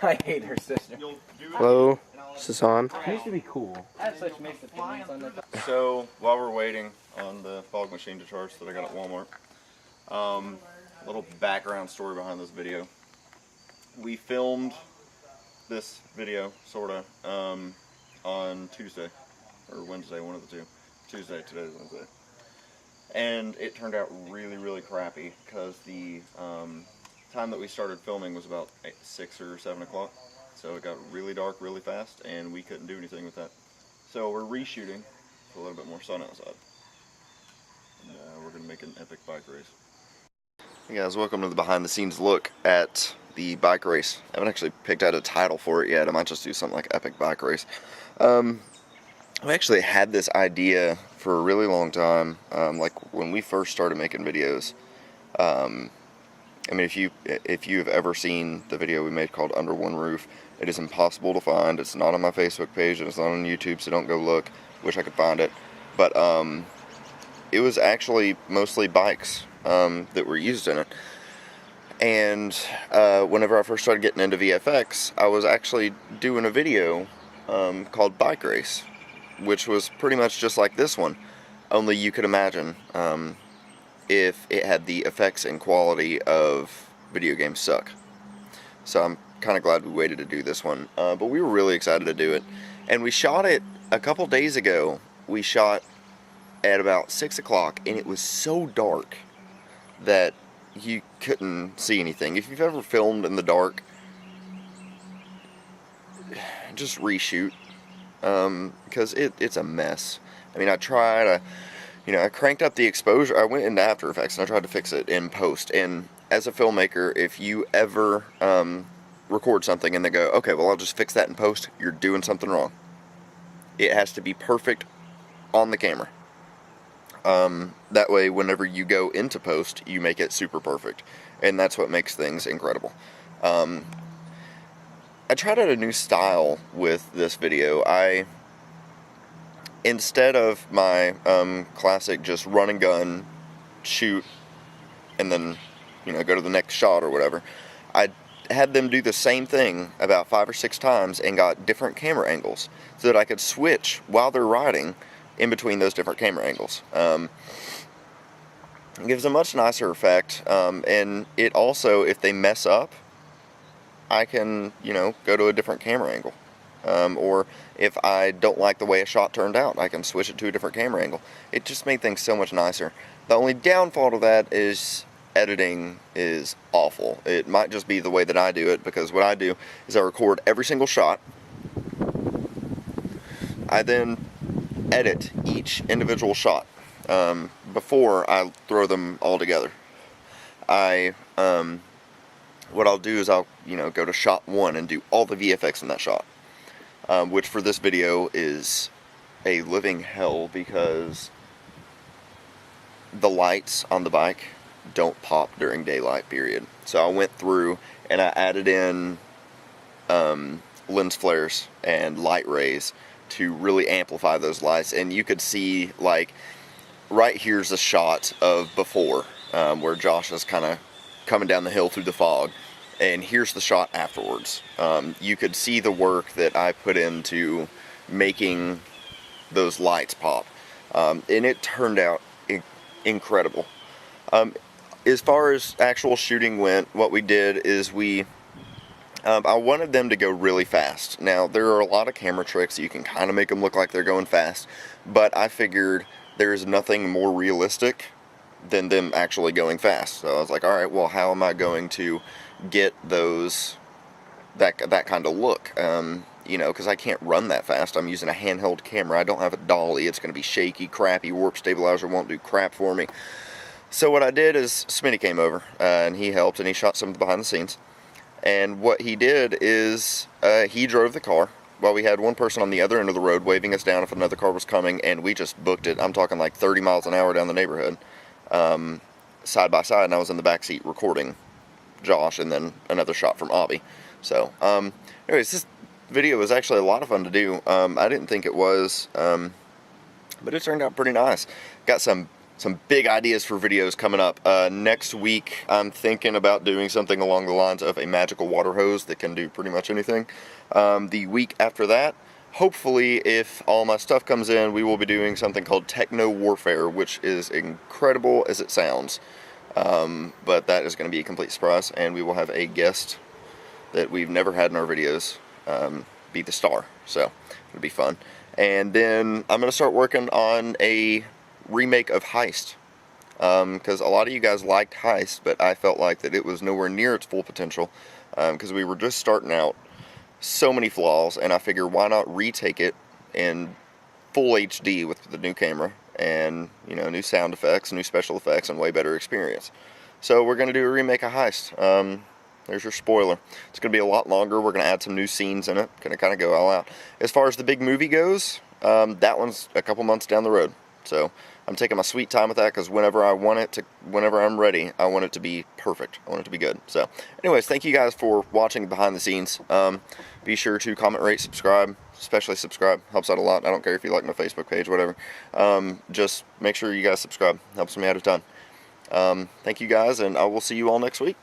I hate her sister. Hello, is this on? It used to be cool. I have such mixed opinions on that. So, while we're waiting on the fog machine to charge that I got at Walmart, a little background story behind this video. We filmed this video, sorta, on Tuesday, or Wednesday, one of the two. Tuesday, today's Wednesday. And it turned out really, really crappy, because the time that we started filming was about 6 or 7 o'clock. So it got really dark really fast, and we couldn't do anything with that. So we're reshooting with a little bit more sun outside. And we're going to make an epic bike race. Hey guys, welcome to the behind the scenes look at the bike race. I haven't actually picked out a title for it yet. I might just do something like epic bike race. I've actually had this idea for a really long time, like when we first started making videos. I mean, if you've ever seen the video we made called Under One Roof, it is impossible to find. It's not on my Facebook page, and it's not on YouTube, so don't go look. Wish I could find it. But it was actually mostly bikes that were used in it. And whenever I first started getting into VFX, I was actually doing a video called Bike Race, which was pretty much just like this one, only you could imagine if it had the effects and quality of video games suck. So I'm kind of glad we waited to do this one, but we were really excited to do it. And we shot it a couple days ago. We shot at about 6 o'clock, and it was so dark that you couldn't see anything. If you've ever filmed in the dark, just reshoot, because it's a mess. I mean, I tried, I cranked up the exposure. I went into After Effects and I tried to fix it in post. And as a filmmaker, if you ever record something and they go, okay, well, I'll just fix that in post, you're doing something wrong. It has to be perfect on the camera. That way, whenever you go into post, you make it super perfect. And that's what makes things incredible. I tried out a new style with this video. Instead of my classic just run and gun, shoot, and then, go to the next shot or whatever, I had them do the same thing about 5 or 6 times and got different camera angles so that I could switch while they're riding in between those different camera angles. It gives a much nicer effect, and it also, if they mess up, I can, go to a different camera angle. Or if I don't like the way a shot turned out, I can switch it to a different camera angle. It just made things so much nicer. The only downfall to that is editing is awful. It might just be the way that I do it, because what I do is I record every single shot. I then edit each individual shot before I throw them all together. What I'll do is I'll go to shot 1 and do all the VFX in that shot. Which for this video is a living hell, because the lights on the bike don't pop during daylight, period. So I went through and I added in lens flares and light rays to really amplify those lights. And you could see, like, right here's a shot of before, where Josh is kind of coming down the hill through the fog. And here's the shot afterwards. You could see the work that I put into making those lights pop. And it turned out incredible. As far as actual shooting went, what we did is I wanted them to go really fast. Now, there are a lot of camera tricks that you can kind of make them look like they're going fast, but I figured there's nothing more realistic than them actually going fast. So I was like, alright, well, how am I going to get that kind of look? Because I can't run that fast. I'm using a handheld camera. I don't have a dolly. It's going to be shaky, crappy. Warp stabilizer won't do crap for me. So what I did is Smitty came over, and he helped, and he shot some of the behind the scenes. And what he did is he drove the car while we had one person on the other end of the road waving us down if another car was coming, and we just booked it. I'm talking like 30 miles an hour down the neighborhood, side by side, and I was in the back seat recording Josh, and then another shot from Avi. So, anyways, this video was actually a lot of fun to do. I didn't think it was, but it turned out pretty nice. Got some some big ideas for videos coming up. Next week, I'm thinking about doing something along the lines of a magical water hose that can do pretty much anything. The week after that, hopefully, if all my stuff comes in, we will be doing something called Techno Warfare, which is incredible as it sounds. But that is going to be a complete surprise, and we will have a guest that we've never had in our videos be the star. So it'll be fun. And then I'm going to start working on a remake of Heist, because a lot of you guys liked Heist, but I felt like that it was nowhere near its full potential, because we were just starting out. So many flaws, and I figure why not retake it in full HD with the new camera and, you know, new sound effects, new special effects, and way better experience. So we're going to do a remake of Heist. There's your spoiler. It's going to be a lot longer. We're going to add some new scenes in it. Going to kind of go all out. As far as the big movie goes, that one's a couple months down the road. So I'm taking my sweet time with that, because whenever I'm ready, I want it to be perfect. I want it to be good. So anyways, thank you guys for watching behind the scenes. Be sure to comment, rate, subscribe. Especially subscribe. Helps out a lot. I don't care if you like my Facebook page, whatever. Just make sure you guys subscribe. Helps me out a ton. Thank you guys, and I will see you all next week.